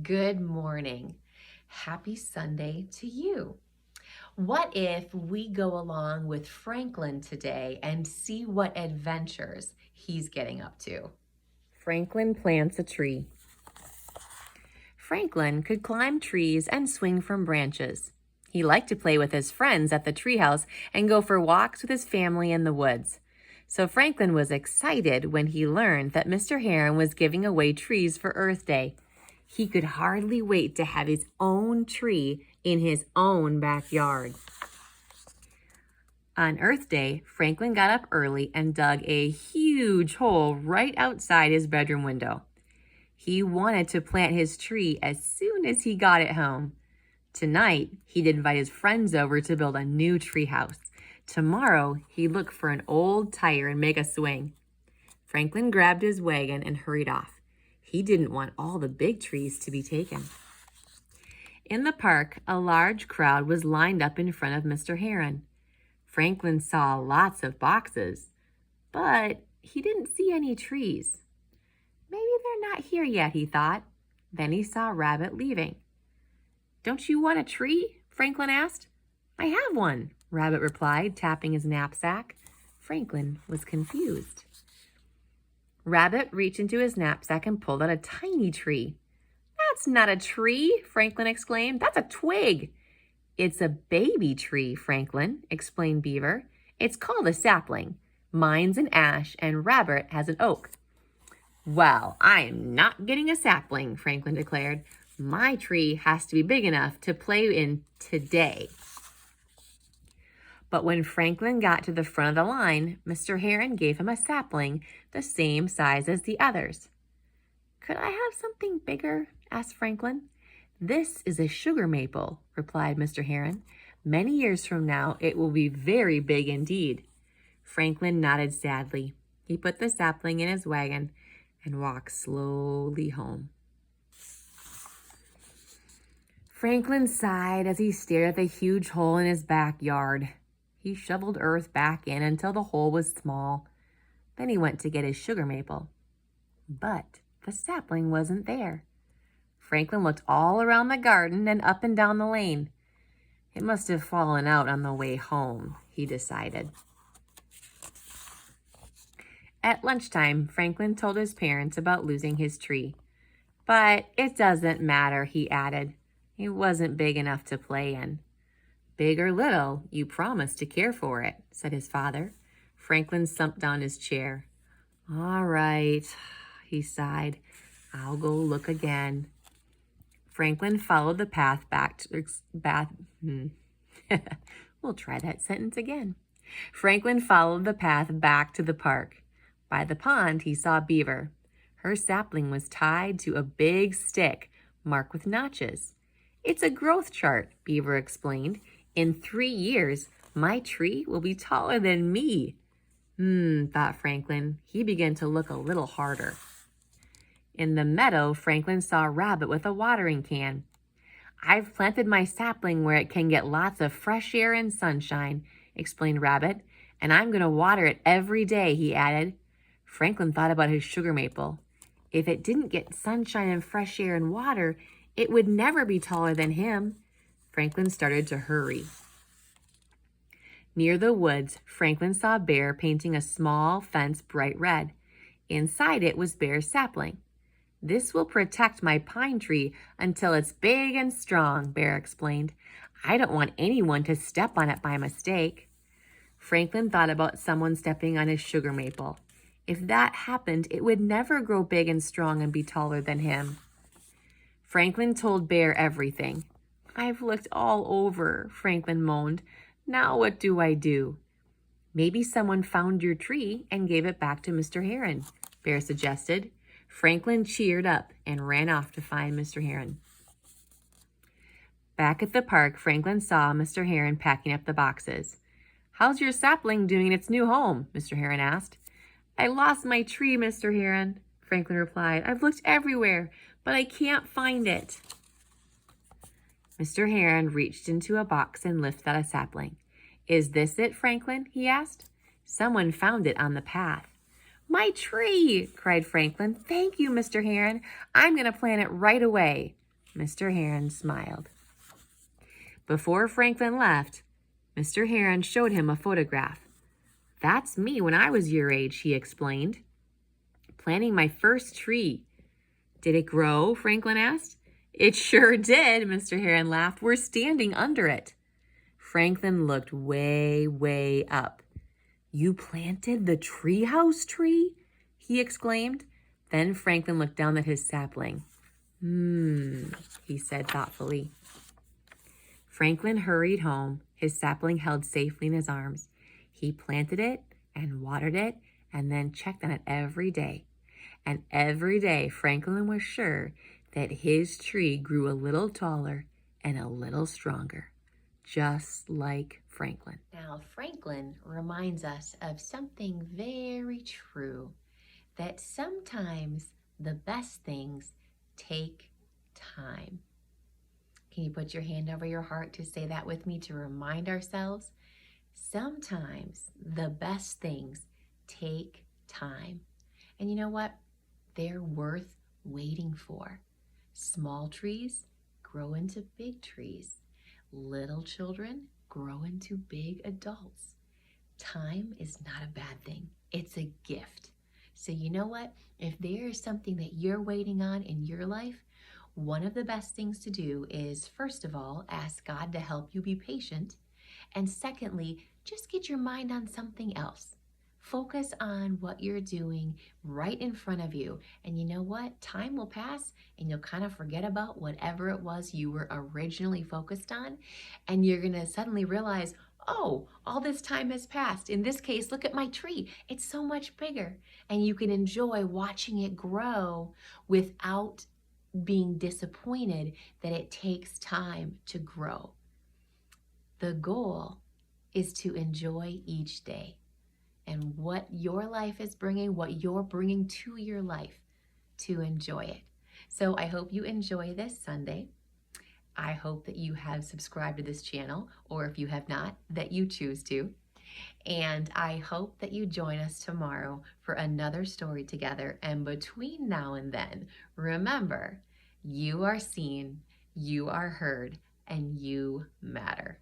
Good morning. Happy Sunday to you. What if we go along with Franklin today and see what adventures he's getting up to? Franklin plants a tree. Franklin could climb trees and swing from branches. He liked to play with his friends at the treehouse and go for walks with his family in the woods. So Franklin was excited when he learned that Mr. Heron was giving away trees for Earth Day. He could hardly wait to have his own tree in his own backyard. On Earth Day, Franklin got up early and dug a huge hole right outside his bedroom window. He wanted to plant his tree as soon as he got it home. Tonight, he'd invite his friends over to build a new tree house. Tomorrow, he'd look for an old tire and make a swing. Franklin grabbed his wagon and hurried off. He didn't want all the big trees to be taken. In the park, a large crowd was lined up in front of Mr. Heron. Franklin saw lots of boxes, but he didn't see any trees. Maybe they're not here yet, he thought. Then he saw Rabbit leaving. "Don't you want a tree?" Franklin asked. "I have one," Rabbit replied, tapping his knapsack. Franklin was confused. Rabbit reached into his knapsack and pulled out a tiny tree. "That's not a tree," Franklin exclaimed. "That's a twig." "It's a baby tree, Franklin," explained Beaver. "It's called a sapling. Mine's an ash and Rabbit has an oak." "Well, I am not getting a sapling," Franklin declared. "My tree has to be big enough to play in today." But when Franklin got to the front of the line, Mr. Heron gave him a sapling the same size as the others. "Could I have something bigger?" asked Franklin. "This is a sugar maple," replied Mr. Heron. "Many years from now, it will be very big indeed." Franklin nodded sadly. He put the sapling in his wagon and walked slowly home. Franklin sighed as he stared at the huge hole in his backyard. He shoveled earth back in until the hole was small. Then he went to get his sugar maple. But the sapling wasn't there. Franklin looked all around the garden and up and down the lane. It must have fallen out on the way home, he decided. At lunchtime, Franklin told his parents about losing his tree. "But it doesn't matter," he added. "It wasn't big enough to play in." "Big or little, you promised to care for it," said his father. Franklin slumped down his chair. "All right," he sighed. "I'll go look again." Franklin followed the path back to We'll try that sentence again. Franklin followed the path back to the park. By the pond, he saw Beaver. Her sapling was tied to a big stick marked with notches. "It's a growth chart," Beaver explained. "In 3 years, my tree will be taller than me." Thought Franklin. He began to look a little harder. In the meadow, Franklin saw Rabbit with a watering can. "I've planted my sapling where it can get lots of fresh air and sunshine," explained Rabbit, "and I'm going to water it every day," he added. Franklin thought about his sugar maple. If it didn't get sunshine and fresh air and water, it would never be taller than him. Franklin started to hurry. Near the woods, Franklin saw Bear painting a small fence bright red. Inside it was Bear's sapling. "This will protect my pine tree until it's big and strong," Bear explained. "I don't want anyone to step on it by mistake." Franklin thought about someone stepping on his sugar maple. If that happened, it would never grow big and strong and be taller than him. Franklin told Bear everything. "I've looked all over," Franklin moaned. "Now what do I do?" "Maybe someone found your tree and gave it back to Mr. Heron," Bear suggested. Franklin cheered up and ran off to find Mr. Heron. Back at the park, Franklin saw Mr. Heron packing up the boxes. "How's your sapling doing in its new home?" Mr. Heron asked. "I lost my tree, Mr. Heron," Franklin replied. "I've looked everywhere, but I can't find it." Mr. Heron reached into a box and lifted out a sapling. "Is this it, Franklin?" he asked. "Someone found it on the path." "My tree!" cried Franklin. "Thank you, Mr. Heron. I'm going to plant it right away." Mr. Heron smiled. Before Franklin left, Mr. Heron showed him a photograph. "That's me when I was your age," he explained. "Planting my first tree." "Did it grow?" Franklin asked. "It sure did," Mr. Heron laughed. "We're standing under it." Franklin looked way, way up. "You planted the treehouse tree?" he exclaimed. Then Franklin looked down at his sapling. He said thoughtfully. Franklin hurried home, his sapling held safely in his arms. He planted it and watered it and then checked on it every day. And every day Franklin was sure that his tree grew a little taller and a little stronger, just like Franklin. Now, Franklin reminds us of something very true, that sometimes the best things take time. Can you put your hand over your heart to say that with me to remind ourselves? Sometimes the best things take time. And you know what? They're worth waiting for. Small trees grow into big trees. Little children grow into big adults. Time is not a bad thing. It's a gift. So you know what? If there is something that you're waiting on in your life, one of the best things to do is, first of all, ask God to help you be patient. And secondly, just get your mind on something else. Focus on what you're doing right in front of you. And you know what? Time will pass and you'll kind of forget about whatever it was you were originally focused on. And you're going to suddenly realize, oh, all this time has passed. In this case, look at my tree. It's so much bigger. And you can enjoy watching it grow without being disappointed that it takes time to grow. The goal is to enjoy each day and what your life is bringing, what you're bringing to your life, to enjoy it. So I hope you enjoy this Sunday. I hope that you have subscribed to this channel, or if you have not, that you choose to. And I hope that you join us tomorrow for another story together. And between now and then, remember, you are seen, you are heard, and you matter.